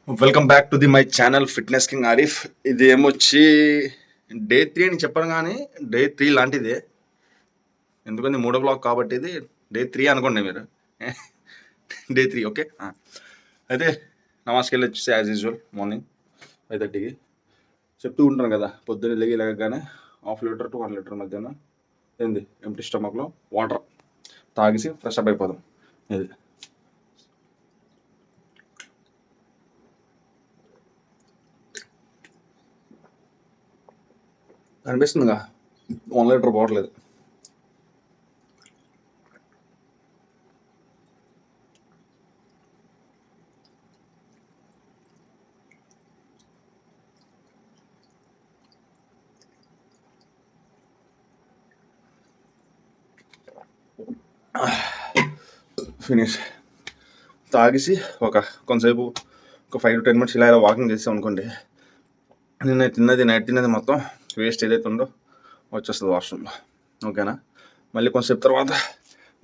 Welcome back to my channel fitness king Arif. ఇది ఏమొచ్చి day 3 అని చెప్పను, కానీ డే 3 లాంటిదే. ఎందుకంటే 3వ బ్లాగ్ కాబట్టి ఇది డే 3 అనుకోండి మీరు. Day 3 okay. అయితే నమాజ్కి వెళ్ళి వచ్చేసి యాజ్ యూజువల్ మార్నింగ్ 5:30కి చెప్తూ ఉంటాను కదా, పొద్దున్న లేగగానే 1/2 లీటర్ to 1 లీటర్ మధ్యాహ్నం ఏంది ఎంటీ స్టమక్లో వాటర్ తాగేసి ఫ్రెష్ అప్ అయిపోదాం. ఇది కనిపిస్తుందిగా 1 లీటర్ బాటిల్. ఫినిష్ తాగేసి కొంతసేపు 5 to 10 minutes ఇలా వాకింగ్ చేసాం అనుకోండి, నైట్ తిన్నది మొత్తం వేస్ట్ ఏదైతే ఉందో వచ్చేస్తుంది వాష్రూమ్లో. ఓకేనా? మళ్ళీ కొంతసేపు తర్వాత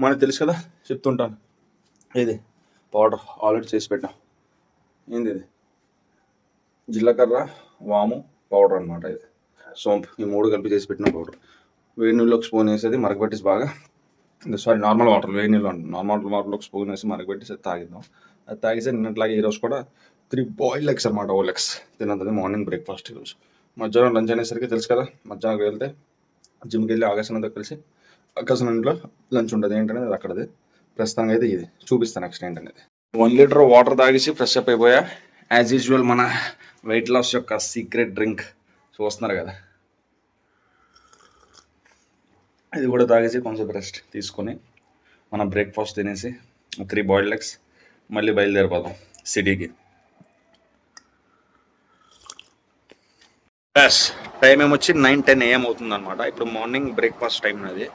మనకు తెలుసు కదా, చెప్తుంటాను, ఇది పౌడర్ ఆల్రెడీ చేసి పెట్టాం. ఏంది ఇది? జీలకర్ర వాము పౌడర్ అనమాట. ఇది సోంపు, ఈ 3 కలిపి చేసి పెట్టిన పౌడర్. వేడి నీళ్ళు ఒక స్పూన్ వేసేది మరగబెట్టేసి బాగా, నార్మల్ వాటర్, వేడి నీళ్ళు నార్మల్ వాటర్లో ఒక స్పూన్ వేసి మరగబెట్టేసి తాగిద్దాం. అది తాగేసి నిన్నట్లాగే ఈరోజు కూడా 3 బాయిల్డ్ ఎగ్స్ అనమాట. ఓల్ ఎగ్స్ తిన్నది మార్నింగ్ బ్రేక్ఫాస్ట్ ఈరోజు. మధ్యాహ్నం లంచ్ అనేసరికి తెలుసు కదా, మధ్యాహ్నం వెళ్తే జిమ్కి వెళ్ళి ఆకాశనంతో కలిసి ఆకాశం ఇంట్లో లంచ్ ఉంటుంది. ఏంటనేది అది అక్కడది. ప్రస్తుతానికి అయితే ఇది చూపిస్తాను నెక్స్ట్ ఏంటనేది. 1 లీటర్ వాటర్ తాగేసి ఫ్రెష్ అప్ అయిపోయా. యాజ్ యూజువల్ మన వెయిట్ లాస్ యొక్క సీక్రెట్ డ్రింక్ చూస్తున్నారు కదా, ఇది కూడా తాగేసి కొంచెం రెస్ట్ తీసుకొని మనం బ్రేక్ఫాస్ట్ తినేసి 3 బాయిల్డ్ ఎగ్స్ మళ్ళీ బయలుదేరిపోదాం సిటీకి. టైం ఏమొచ్చి 9-10 AM అవుతుంది అనమాట. ఇప్పుడు మార్నింగ్ బ్రేక్ఫాస్ట్ టైం అది.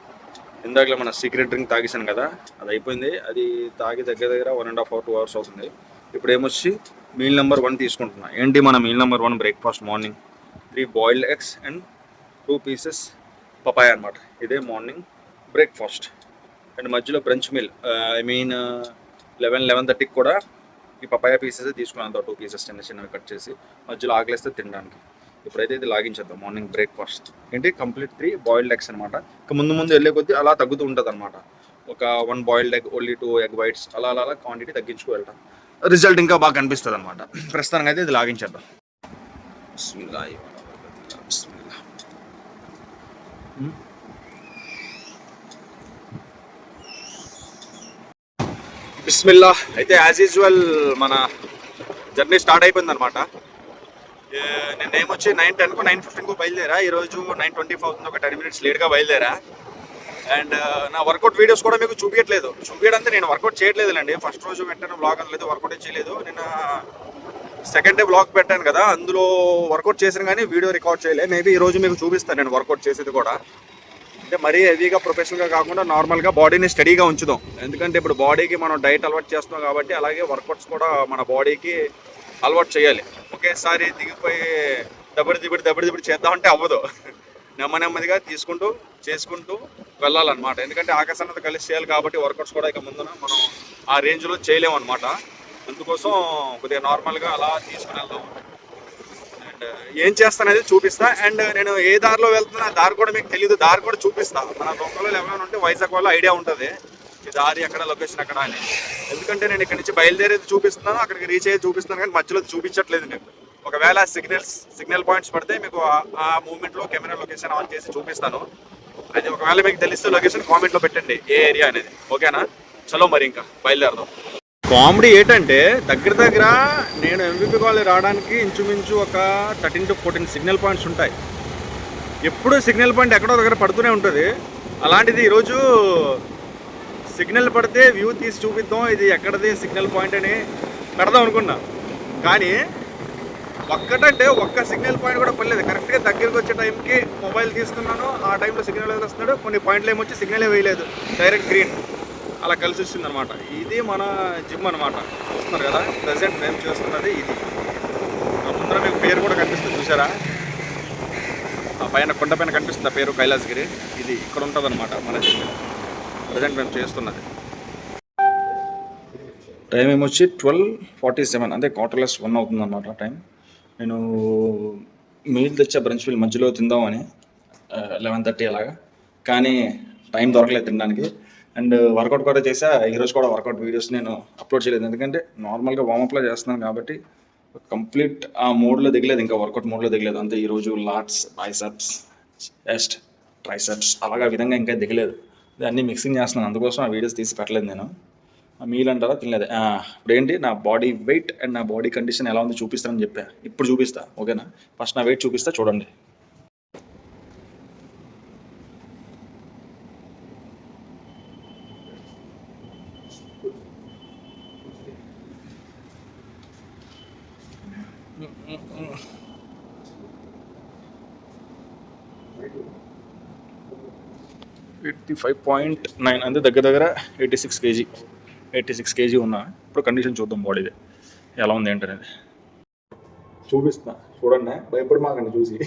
ఇందాకలో మన సీక్రెట్ డ్రింక్ తాగేసాను కదా, అది అయిపోయింది. అది తాగి దగ్గర 1.5 hour 2 hours అవుతుంది. ఇప్పుడు ఏమొచ్చి మీల్ నెంబర్ 1 తీసుకుంటున్నా. ఏంటి మన meal number 1 breakfast morning 3 boiled eggs and 2 pieces papaya అనమాట. ఇదే మార్నింగ్ బ్రేక్ఫాస్ట్. అండ్ మధ్యలో బ్రంచ్ మీల్, ఐ మీన్ 11-11:30కి కూడా ఈ పపాయ పీసెస్ తీసుకున్నాను. 2 pieces చిన్నవి కట్ చేసి మధ్యలో ఆకలిస్తే తినడానికి. ఇప్పుడైతే ఇది లాగించేద్దాం. మార్నింగ్ బ్రేక్ఫాస్ట్ ఏంటి కంప్లీట్ 3 బాయిల్డ్ ఎగ్స్ అనమాట. ఇంకా ముందు వెళ్ళే కొద్దీ అలా తగ్గుతూ ఉంటుంది అనమాట. ఒక 1 boiled egg, only 2 egg whites, అలా క్వాంటిటీ తగ్గించుకు వెళ్తాం. రిజల్ట్ ఇంకా బాగా కనిపిస్తుంది అనమాట. ప్రస్తుతానికి అయితే ఇది లాగించేద్దాం. బిస్మిల్లా. అయితే యాజ్ యూజువల్ మన జర్నీ స్టార్ట్ అయిపోయింది అనమాట. నేను ఏమొచ్చి 9:10కు 9:15కు బయలుదేరా. ఈరోజు 9:25 అవుతుంది, ఒక 10 minutes లేట్గా బయలుదేరా. అండ్ నా వర్కౌట్ వీడియోస్ కూడా మీకు చూపించడంతో నేను వర్కౌట్ చేయట్లేదులేండి. ఫస్ట్ రోజు పెట్టాను బ్లాగ్, అందులో వర్కౌట్ చేయలేదు. నిన్న సెకండ్ డే బ్లాగ్ పెట్టాను కదా, అందులో వర్కౌట్ చేశాను కానీ వీడియో రికార్డ్ చేయలేదు. మేబీ ఈరోజు మీకు చూపిస్తాను నేను వర్కౌట్ చేసేది కూడా. అంటే మరీ హెవీగా ప్రొఫెషనల్గా కాకుండా నార్మల్గా బాడీని స్టడీగా ఉంచుదాం. ఎందుకంటే ఇప్పుడు బాడీకి మనం డైట్ అలవాటు చేస్తున్నాం కాబట్టి, అలాగే వర్కౌట్స్ కూడా మన బాడీకి అలవాటు చేయాలి. ఒకేసారి దిగిపోయి దబడి చేద్దామంటే అవ్వదు. నెమ్మదిగా చేసుకుంటూ వెళ్ళాలన్నమాట. ఎందుకంటే ఆకాశాన్ని కలిసి చేయాలి కాబట్టి వర్కౌట్స్ కూడా ఇక ముందున మనం ఆ రేంజ్లో చేయలేము అనమాట. అందుకోసం కొద్దిగా నార్మల్గా అలా తీసుకుని వెళ్దాం. అండ్ ఏం చేస్తాననేది చూపిస్తా. అండ్ నేను ఏ దారిలో వెళ్తున్నా దారి కూడా మీకు తెలియదు, దారి కూడా చూపిస్తా. మన లోకల్లో ఏమైనా ఉంటే వైజాగ్ వల్ల ఐడియా ఉంటుంది ఈ దారి ఎక్కడ, లొకేషన్ ఎక్కడ అని. ఎందుకంటే నేను ఇక్కడ నుంచి బయలుదేరేది చూపిస్తున్నాను, అక్కడికి రీచ్ అయ్యేది చూపిస్తున్నాను, కానీ మధ్యలో చూపించట్లేదు మీకు. ఒకవేళ సిగ్నల్ పాయింట్స్ పడితే మీకు ఆ మూమెంట్లో కెమెరా లొకేషన్ ఆన్ చేసి చూపిస్తాను. అది ఒకవేళ మీకు తెలిస్తే లొకేషన్ కామెంట్లో పెట్టండి ఏ ఏరియా అనేది. ఓకేనా? చలో మరి ఇంకా బయలుదేరదాం. కామెడీ ఏంటంటే దగ్గర నేను MVP కాలేజ్ రావడానికి ఇంచుమించు ఒక 13 to 14 సిగ్నల్ పాయింట్స్ ఉంటాయి. ఎప్పుడు సిగ్నల్ పాయింట్ ఎక్కడో దగ్గర పడుతూనే ఉంటుంది. అలాంటిది ఈరోజు సిగ్నల్ పడితే వ్యూ తీసి చూపిద్దాం, ఇది ఎక్కడది సిగ్నల్ పాయింట్ అని పెడదాం అనుకున్నా. కానీ ఒక్క సిగ్నల్ పాయింట్ కూడా పడలేదు. కరెక్ట్గా దగ్గరికి వచ్చే టైంకి మొబైల్ తీస్తున్నాను, ఆ టైంలో సిగ్నల్ వస్తున్నాడు. కొన్ని పాయింట్లు ఏమొచ్చి సిగ్నలే వేయలేదు, డైరెక్ట్ గ్రీన్ అలా కలిసి వస్తుంది అనమాట. ఇది మన జిమ్ అనమాట. చూస్తున్నారు కదా, ప్రజెంట్ మేము చేస్తున్నది ఇది. ముందర మీకు పేరు కూడా కనిపిస్తుంది, చూసారా? ఆ పైన కొండపైన కనిపిస్తుంది ఆ పేరు, కైలాసగిరి. ఇది ఇక్కడ ఉంటుంది అనమాట మన జిమ్. ప్రజెంట్ మేము చేస్తున్నది. టైం ఏమొచ్చి 12:47, అంటే Quarter-1 అవుతుంది అనమాట టైం. నేను మీల్ తెచ్చా బ్రంచ్ మీల్ మధ్యలో తిందామని 11:30 అలాగా, కానీ టైం దొరకలేదు తినడానికి. అండ్ వర్కౌట్ కూడా చేసా. ఈరోజు కూడా వర్కౌట్ వీడియోస్ నేను అప్లోడ్ చేయలేదు, ఎందుకంటే నార్మల్గా వార్మప్లో చేస్తున్నాను కాబట్టి కంప్లీట్ ఆ మోడ్లో దిగలేదు, ఇంకా వర్కౌట్ మోడ్లో దిగలేదు. అంతే ఈరోజు లాట్స్, బైసెప్స్, చెస్ట్, ట్రైసెప్స్ అలాగా విధంగా ఇంకా దిగలేదు. అన్నీ మిక్సింగ్ చేస్తున్నాను, అందుకోసం ఆ వీడియోస్ తీసి పెట్టలేదు నేను. ఆ మీల్ అంటారా తినలేదు. ఇప్పుడు ఏంటి, నా బాడీ వెయిట్ అండ్ నా బాడీ కండిషన్ ఎలా ఉంది చూపిస్తానని చెప్పా. ఇప్పుడు చూపిస్తా, ఓకేనా? ఫస్ట్ నా వెయిట్ చూపిస్తా, చూడండి. $85.9, అంటే దగ్గర 86 kg ఉన్నా. ఇప్పుడు కండిషన్ చూద్దాం బాడీది ఎలా ఉంది ఏంటనేది చూపిస్తా, చూడండి. భయపడి మాకండి చూసి.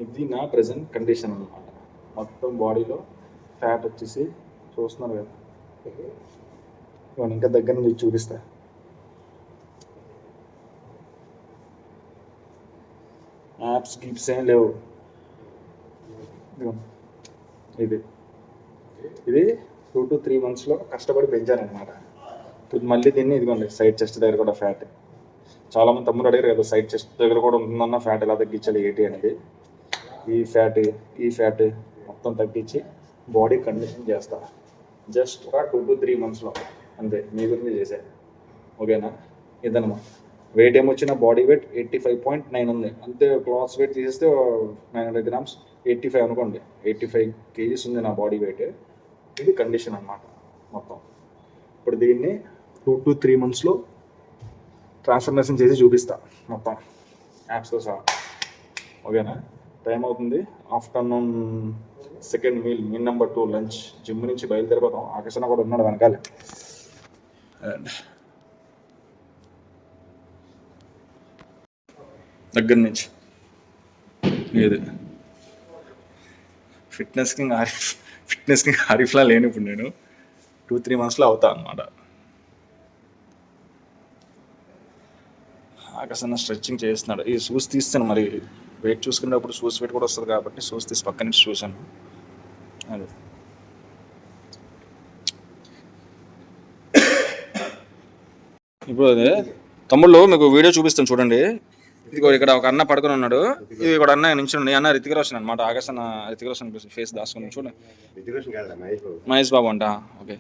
ఇది నా ప్రజెంట్ కండిషన్ అన్నమాట. మొత్తం బాడీలో ఫ్యాట్ వచ్చేసి చూస్తున్నారు కదా, ఇంకా దగ్గర నుంచి చూపిస్తా. యాప్స్ గిప్స్ ఏం లేవు. ఇది 2 to 3 months కష్టపడి పెంచారనమాట. ఇప్పుడు మళ్ళీ దీన్ని ఇదిగోండి, సైడ్ చెస్ట్ దగ్గర కూడా ఫ్యాట్. చాలామంది తమ్ముడు అడిగారు కదా, సైడ్ చెస్ట్ దగ్గర కూడా ఉంటుందన్న ఫ్యాట్ ఎలా తగ్గించాలి ఏంటి అనేది. ఈ ఫ్యాట్ మొత్తం తగ్గించి బాడీ కండిషన్ చేస్తా. జస్ట్ ఒక 2 to 3 months అంతే, మీ గురించి చేసా, ఓకేనా? ఇదన్నమాట. వెయిట్ ఏమొచ్చిన బాడీ వెయిట్ 85.9 ఉంది. అంతే, క్లాత్స్ వెయిట్ తీసేస్తే 900 grams, 85 అనుకోండి. 85 kgs ఉంది నా బాడీ వెయిట్. ఇది కండిషన్ అన్నమాట మొత్తం. ఇప్పుడు దీన్ని 2 to 3 months ట్రాన్స్ఫర్మేషన్ చేసి చూపిస్తా మొత్తం యాప్స్తో సహా, ఓకేనా? టైం అవుతుంది afternoon, second meal number 2 lunch. Gym నుంచి బయలుదేరిపోతాం. ఆకర్షణ కూడా ఉన్నాడు వెనకాలే. అండ్ దగ్గర నుంచి లేదు, ఫిట్నెస్కి ఆరిఫ్లా లేని ఇప్పుడు నేను 2-3 months అవుతా అనమాట. ఆకర్షణ స్ట్రెచ్చింగ్ చేస్తున్నాడు. ఈ షూస్ తీస్తాను, మరి వెయిట్ చూసుకునేటప్పుడు షూస్ వెయిట్ కూడా వస్తుంది కాబట్టి షూస్ తీసి పక్క నుంచి చూశాను. అదే ఇప్పుడు అదే తమ్ముళ్ళు మీకు వీడియో చూపిస్తాను చూడండి. ఇదిగో ఇక్కడ ఒక అన్న పడుకొని ఉన్నాడు, ఇది ఒక అన్న నించుండి. అన్న రితిక్ రోషన్ అనమాట. ఆకర్షణ రితిక్ రోషన్ ఫేస్ దాచుకుని చూడండి. మహేష్ బాబు అంట, ఓకే.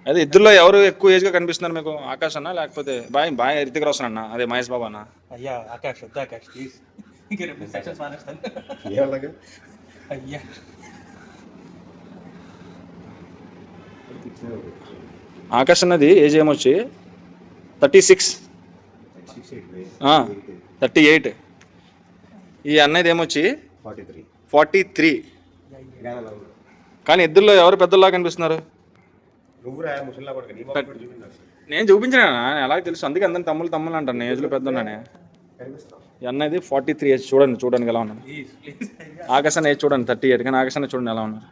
అదే ఇద్దరులో ఎవరు ఎక్కువ ఏజ్గా కనిపిస్తున్నారు మీకు, ఆకాష్ అన్న లేకపోతే బాయ్ రితిక్ రోషన్ అన్న, అదే మహేష్ బాబు అన్న? అయ్యా ఆకాష్ వద్దు, ఆకాష్ ప్లీజ్. అయ్యా ఆకాష్ అన్నది ఏజ్ ఏమొచ్చి 36, 38. ఈ అన్నది ఏమొచ్చి 43. కానీ ఇద్దరులో ఎవరు పెద్దలా కనిపిస్తున్నారు? నేను చూపించిన ఎలా తెలుసు, అందుకే అందరిని తమ్ముళ్ళు అంటాను. నేను ఏజ్లో పెద్దన్నానే. ఈ అన్నది 43 ఏజ్. చూడండి ఎలా ఉన్నాను. ఆకాశ్ ఏజ్ చూడండి 38, కానీ ఆకాశ్ చూడండి ఎలా ఉన్నారు.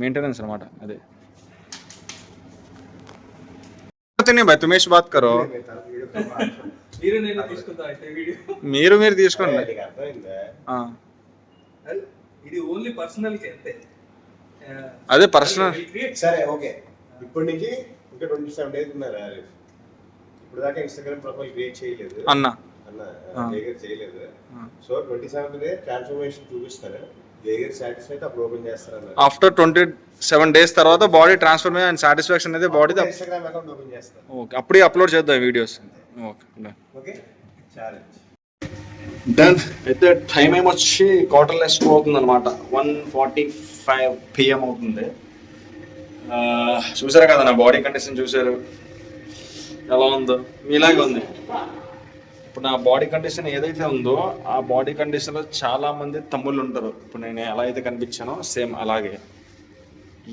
మెయింటెనెన్స్ అనమాట అదే. తుమేష్ బాత్ కరో, మీరు తీసుకోండి. ఇది ఓన్లీ పర్సనల్ కి, అదే పర్సనల్. సరే ఓకే, ఇప్పటి నుంచి ఇంకా 27 days ఉన్నారు. ఇప్పుడు దాకా ఇన్స్టాగ్రామ్ ప్రొఫైల్ క్రియేట్ చేయలేదు అన్న చేయలేదు. సో 27th డే ట్రాన్స్ఫర్మేషన్ చూపిస్తారు. సాటిస్ఫైడ్ అప్పుడు ఓపెన్ చేస్తారు. ఆఫ్టర్ 27 days తర్వాత బాడీ ట్రాన్స్ఫర్మేషన్ అండ్ సాటిస్ఫాక్షన్ అనేది బాడీ ఇన్స్టాగ్రామ్ అకౌంట్ ఓపెన్ చేస్తారు. ఓకే, అప్పుడే అప్లోడ్ చేద్దాం వీడియోస్. Okay challenge done. అయితే టైం ఏమొచ్చి Quarter-2 అవుతుంది అనమాట. 1:45 PM అవుతుంది. చూసారు కదా నా బాడీ కండిషన్, చూసారు ఎలా ఉందో? మీలాగే ఉంది. ఇప్పుడు నా బాడీ కండిషన్ ఏదైతే ఉందో ఆ బాడీ కండిషన్లో చాలామంది తమ్ముళ్ళు ఉంటారు. ఇప్పుడు నేను ఎలా అయితే కనిపించానో సేమ్ అలాగే.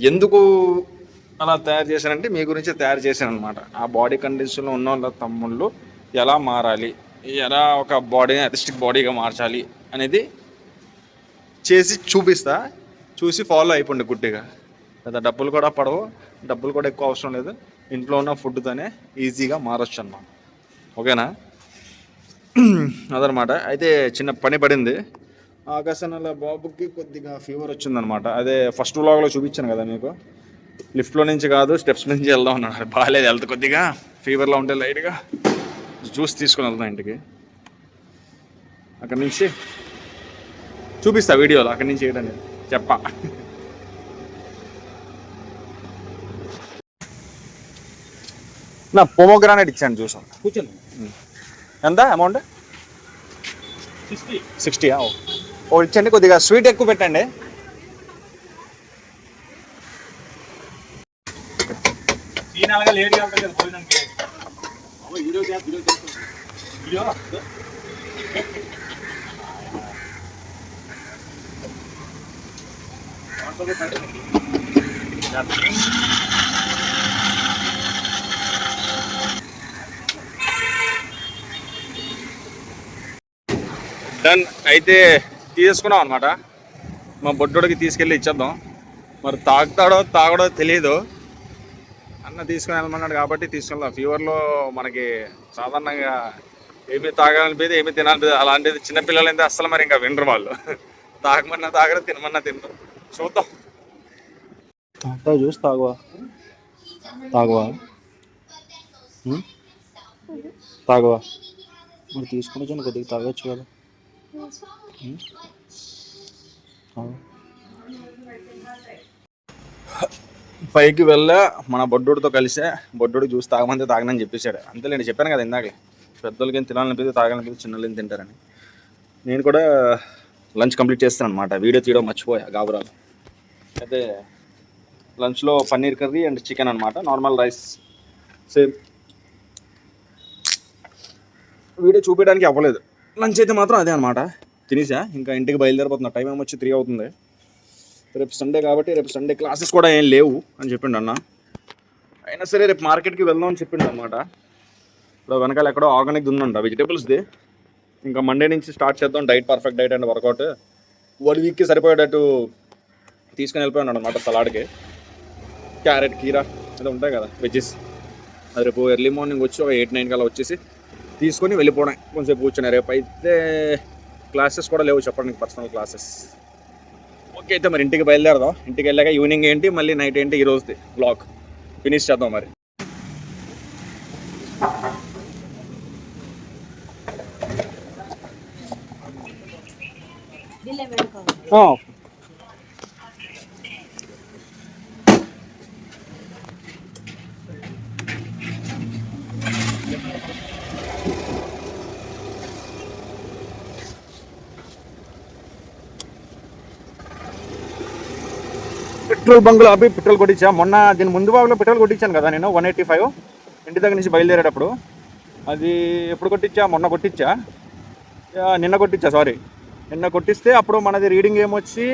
ఎందుకు అలా తయారు చేశానంటే మీ గురించి తయారు చేశాను అనమాట. ఆ బాడీ కండిషన్లో ఉన్న వాళ్ళ తమ్ముళ్ళు ఎలా మారాలి, ఎలా ఒక బాడీని అథ్లెటిక్ బాడీగా మార్చాలి అనేది చేసి చూపిస్తా. చూసి ఫాలో అయిపోండి గుడ్డిగా. లేదా డబ్బులు కూడా పడవు, డబ్బులు కూడా ఎక్కువ అవసరం లేదు, ఇంట్లో ఉన్న ఫుడ్తోనే ఈజీగా మారచ్చు అన్నమాట. ఓకేనా? అదనమాట. అయితే చిన్న పని పడింది. ఆకాశనల బాబుకి కొద్దిగా ఫీవర్ వచ్చిందనమాట. అదే ఫస్ట్ వ్లాగ్లో చూపించాను కదా మీకు, లిఫ్ట్లో నుంచి కాదు స్టెప్స్ నుంచి వెళ్దాం అన్నాడు. బాగాలేదు హెల్త్, కొద్దిగా ఫీవర్లో ఉంటే లైట్గా జ్యూస్ తీసుకొని వెళ్తాం ఇంటికి. అక్కడి నుంచి చూపిస్తా వీడియోలో, అక్కడి నుంచి చేయడం చెప్పా. నా పొమోగ్రానైట్ ఇచ్చాను జ్యూస్. కూర్చోండి. ఎంత అమౌంట్? 60. 60. ఓ ఇచ్చండి, కొద్దిగా స్వీట్ ఎక్కువ పెట్టండి. ఈ నెలగా లేట్గా ఉంటుంది కదా భోజనానికి. Video done. అయితే తీసుకున్నాం అనమాట. మా బొడ్డోడికి తీసుకెళ్ళి ఇచ్చేద్దాం. మరి తాగుతాడో తాగడో తెలియదు, అన్న తీసుకుని వెళ్ళమన్నాడు కాబట్టి తీసుకెళ్దాం. ఫీవర్లో మనకి సాధారణంగా ఏమి తాగాలనిపించదు, ఏమి తినాలనిపించదు. అలాంటిది చిన్నపిల్లలు అయితే అస్సలు మరి ఇంకా వినరు వాళ్ళు. తాగమన్నా తాగరు, తినమన్నా తినరు. చూద్దాం. చూసి తాగువా తాగువా మరి తీసుకుని వచ్చాను, కొద్దిగా తాగొచ్చు కదా. పైకి వెళ్ళా మన బొడ్డోడితో కలిసే, బొడ్డోడికి చూసి తాగమంటే తాగనని చెప్పేశాడు. అంతేలేండి, చెప్పాను కదా ఇందాకే, పెద్దలకి ఏం తినాలనిపిస్తే తాగాలనిపిస్తే చిన్నలు ఏం తింటారని. నేను కూడా లంచ్ కంప్లీట్ చేస్తాను అనమాట. వీడియో తీయడం మర్చిపోయా గాబరాలు. అయితే లంచ్లో పన్నీర్ కర్రీ అండ్ చికెన్ అనమాట, నార్మల్ రైస్ సేమ్. వీడియో చూపించడానికి అవ్వలేదు. లంచ్ అయితే మాత్రం అదే అనమాట. తినేసా, ఇంకా ఇంటికి బయలుదేరిపోతున్నా. టైం ఏమొచ్చి 3 అవుతుంది. రేపు సండే కాబట్టి రేపు సండే క్లాసెస్ కూడా ఏం లేవు అని చెప్పిండు అన్న. అయినా సరే రేపు మార్కెట్కి వెళ్దాం అని చెప్పిండు అనమాట. ఇప్పుడు వెనకాల ఎక్కడో ఆర్గానిక్ ఉందంట, వెజిటేబుల్స్ది. ఇంకా మండే నుంచి స్టార్ట్ చేద్దాం diet, perfect diet and workout. 1 వీక్కి సరిపోయేటట్టు తీసుకుని వెళ్ళిపోయాను అనమాట. సలాడ్కి క్యారెట్, కీరా అదే ఉంటాయి కదా వెజ్జెస్. అది రేపు ఎర్లీ మార్నింగ్ వచ్చి ఒక 8-9 కల్లా వచ్చేసి తీసుకొని వెళ్ళిపోవడం. కొంచెంసేపు కూర్చున్నాయి. రేపు అయితే క్లాసెస్ కూడా లేవు చెప్పడానికి, పర్సనల్ క్లాసెస్. ఓకే, అయితే మరి ఇంటికి బయలుదేరదాం. ఇంటికి వెళ్ళాక ఈవినింగ్ ఏంటి, మళ్ళీ నైట్ ఏంటి, ఈ రోజుది బ్లాగ్ ఫినిష్ చేద్దాం మరి. పెట్రోల్ బంకులో ఆపి పెట్రోల్ కొట్టించా. మొన్న దీని ముందు భాగంలో పెట్రోల్ కొట్టించాను కదా నేను, 185 ఇంటి దగ్గర నుంచి బయలుదేరేటప్పుడు. అది ఎప్పుడు కొట్టించా? మొన్న కొట్టించా, నిన్న కొట్టిస్తే అప్పుడు మనది రీడింగ్ ఏమొచ్చి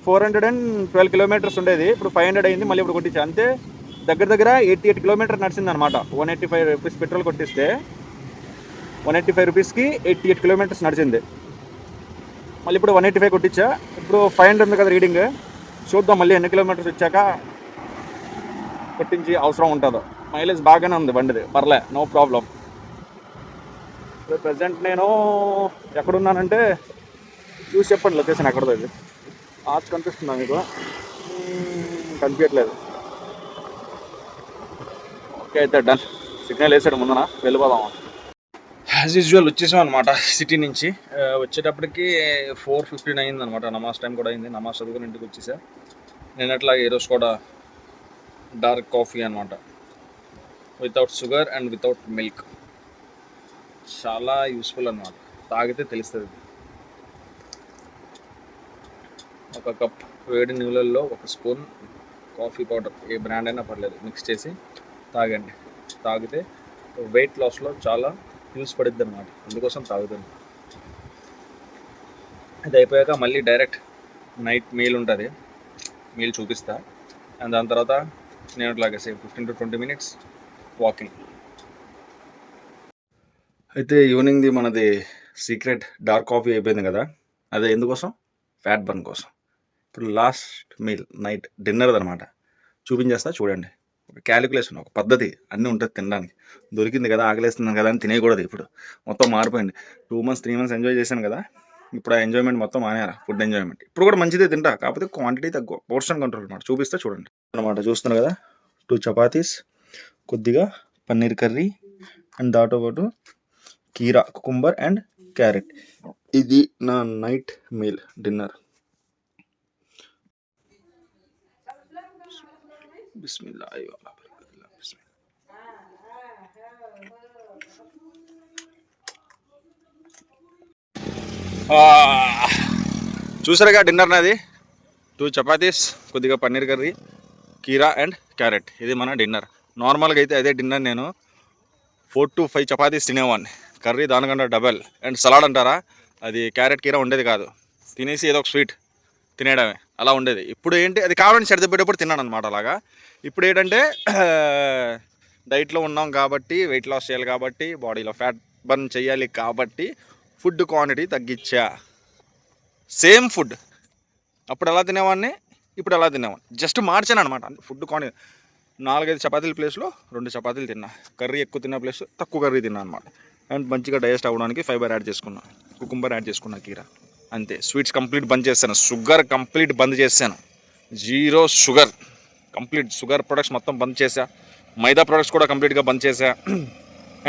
412 కిలోమీటర్స్ ఉండేది. ఇప్పుడు 500 అయింది. మళ్ళీ ఇప్పుడు కొట్టించా. అంతే దగ్గర దగ్గర 88 కిలోమీటర్ నడిచింది అనమాట. 185 రూపీస్ పెట్రోల్ కొట్టిస్తే 185 రూపీస్కి 88 కిలోమీటర్స్ నడిచింది. మళ్ళీ ఇప్పుడు 185 కొట్టించా. ఇప్పుడు 500 ఉంది కదా రీడింగ్. చూద్దాం మళ్ళీ ఎన్ని కిలోమీటర్స్ వచ్చాక కొట్టించి అవసరం ఉంటుందో. మైలేజ్ బాగానే ఉంది బండిది, పర్లే, నో ప్రాబ్లం. ఇప్పుడు ప్రజెంట్ నేను ఎక్కడున్నానంటే చూసి చెప్పండి లొకేషన్ ఎక్కడదో. ఇది ఆర్చ్ కనిపిస్తుందా మీకు? కనిపించట్లేదు. ఓకే, అయితే డన్. సిగ్నల్ వేసాడు ముందున, వెళ్ళిపోదాం. యాజ్ యూజువల్ వచ్చేసాం అనమాట సిటీ నుంచి. వచ్చేటప్పటికి 4:15 అయింది అనమాట. నమాజ్ టైం కూడా అయింది. నమాజ్ చదువుకుని ఇంటికి వచ్చేసా. నేను అట్లా ఈరోజు కూడా డార్క్ కాఫీ అనమాట, without sugar and without milk. చాలా యూస్ఫుల్ అనమాట, తాగితే తెలుస్తుంది. ఒక కప్ వేడి నీళ్ళల్లో 1 స్పూన్ కాఫీ పౌడర్, ఏ బ్రాండ్ అయినా పర్లేదు, మిక్స్ చేసి తాగండి. తాగితే వెయిట్ లాస్లో చాలా యూస్ పడుద్ది అనమాట. అందుకోసం తాగుతుంది. ఇది అయిపోయాక మళ్ళీ డైరెక్ట్ నైట్ మీల్ ఉంటుంది, మీల్ చూపిస్తా. అండ్ దాని తర్వాత నేను అట్లాగే సేమ్ 15 to 20 minutes వాకింగ్. అయితే ఈవినింగ్ది మనది సీక్రెట్ డార్క్ కాఫీ అయిపోయింది కదా, అదే ఎందుకోసం? ఫ్యాట్ బర్న్ కోసం. ఇప్పుడు లాస్ట్ మీల్ నైట్ డిన్నర్ అనమాట. చూపించేస్తా చూడండి. ఒక క్యాలిక్యులేషన్, ఒక పద్ధతి అన్నీ ఉంటుంది తినడానికి. దొరికింది కదా, ఆకలేస్తున్నాను కదా అని తినేయకూడదు. ఇప్పుడు మొత్తం మారిపోయింది. 2 మంత్స్ 3 మంత్స్ ఎంజాయ్ చేశాను కదా, ఇప్పుడు ఆ ఎంజాయ్మెంట్ మొత్తం మానేయాలి. ఫుడ్ ఎంజాయ్మెంట్ ఇప్పుడు కూడా మంచిదే తింటా, కాకపోతే క్వాంటిటీ తక్కువ, పోర్షన్ కంట్రోల్ అనమాట. చూపిస్తా చూడండి అనమాట. చూస్తున్నారు కదా, 2 చపాతీస్, కొద్దిగా పన్నీర్ కర్రీ అండ్ దాంతో పాటు కీరా, కుకుంబర్ అండ్ క్యారెట్. ఇది నా నైట్ మీల్, డిన్నర్. బిస్మిల్లాహి వలా బరకతుల్లాహ్. చూసారుగా డిన్నర్ నాది. 2 చపాతీస్, కొద్దిగా పన్నీర్ కర్రీ, కీరా అండ్ క్యారెట్. ఇది మన డిన్నర్. నార్మల్గా అయితే అదే డిన్నర్ నేను 4 to 5 చపాతీస్ తినేవాడిని. కర్రీ దానికంటే డబల్ అండ్ సలాడ్ అంటారా, అది క్యారెట్ కీరా ఉండేది కాదు. తినేసి ఏదో ఒక స్వీట్ తినేయడమే, అలా ఉండేది. ఇప్పుడు ఏంటి, అది కావాలని సర్దిపెట్టేప్పుడు తిన్నాను అనమాట అలాగా. ఇప్పుడు ఏంటంటే డైట్లో ఉన్నాం కాబట్టి, వెయిట్ లాస్ చేయాలి కాబట్టి, బాడీలో ఫ్యాట్ బర్న్ చేయాలి కాబట్టి ఫుడ్ క్వాంటిటీ తగ్గించా. సేమ్ ఫుడ్ అప్పుడు ఎలా తినేవాడిని, ఇప్పుడు ఎలా తినేవాడిని, జస్ట్ మార్చాను అనమాట. ఫుడ్ క్వాంటిటీ 4-5 చపాతీల ప్లేస్లో 2 చపాతీలు తిన్నా. కర్రీ ఎక్కువ తిన్న ప్లేస్ తక్కువ కర్రీ తిన్నా అనమాట. అండ్ మంచిగా డైజెస్ట్ అవ్వడానికి ఫైబర్ యాడ్ చేసుకున్నా, కుకుంబర్ యాడ్ చేసుకున్నా, కీరా. అంతే. స్వీట్స్ కంప్లీట్ బంద్ చేశాను, షుగర్ కంప్లీట్ బంద్ చేశాను. 0 షుగర్, కంప్లీట్ షుగర్ ప్రొడక్ట్స్ మొత్తం బంద్ చేశా. మైదా ప్రొడక్ట్స్ కూడా కంప్లీట్గా బంద్ చేశా.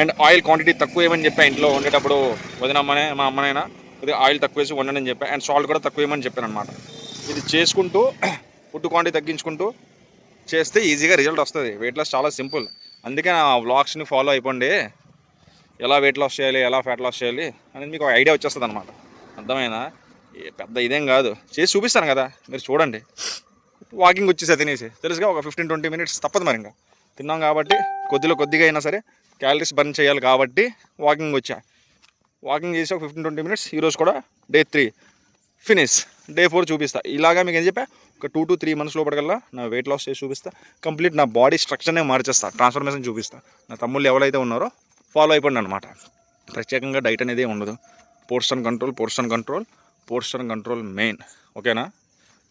అండ్ ఆయిల్ క్వాంటిటీ తక్కువ ఏమని చెప్పా ఇంట్లో వండేటప్పుడు. వదినమ్మనే మా అమ్మనైనా కొద్దిగా ఆయిల్ తక్కువ వేసి వండని అని చెప్పా. అండ్ సాల్ట్ కూడా తక్కువ ఏమని చెప్పాను అనమాట. ఇది చేసుకుంటూ ఫుడ్ క్వాంటిటీ తగ్గించుకుంటూ చేస్తే ఈజీగా రిజల్ట్ వస్తుంది. వెయిట్ లాస్ చాలా సింపుల్. అందుకే నా వ్లాగ్స్ని ఫాలో అయిపోండి. ఎలా వెయిట్ లాస్ చేయాలి, ఎలా ఫ్యాట్ లాస్ చేయాలి అనేది మీకు ఒక ఐడియా వచ్చేస్తుంది అనమాట. అర్థమైనా, పెద్ద ఇదేం కాదు, చేసి చూపిస్తాను కదా, మీరు చూడండి. వాకింగ్ వచ్చేసా తినేసి, తెలుసుగా, ఒక 15-20 మినిట్స్ తప్పదు. మరి ఇంకా తిన్నాం కాబట్టి కొద్దిగా అయినా సరే క్యాలరీస్ బర్న్ చేయాలి కాబట్టి వాకింగ్ వచ్చా. వాకింగ్ చేసి ఒక 15-20 మినిట్స్. ఈరోజు కూడా డే 3 ఫినిష్. డే 4 చూపిస్తా. ఇలాగా మీకు ఏం చెప్పా, ఒక 2 to 3 మంత్స్ లోపటికల్లా నా వెయిట్ లాస్ చేసి చూపిస్తా. కంప్లీట్ నా బాడీ స్ట్రక్చర్నే మార్చేస్తా, ట్రాన్స్ఫర్మేషన్ చూపిస్తా. నా తమ్ముళ్ళు ఎవరైతే ఉన్నారో ఫాలో అయిపోండి అనమాట. ప్రత్యేకంగా డైట్ అనేది ఉండదు. Portion control main. ఓకేనా,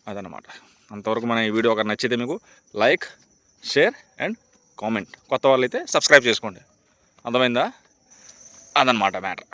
అదనమాట. అంతవరకు మన ఈ వీడియో ఒక నచ్చితే మీకు లైక్, షేర్ అండ్ కామెంట్. కొత్త వాళ్ళు అయితే సబ్స్క్రైబ్ చేసుకోండి. అర్థమైందా? అదనమాట మ్యాటర్.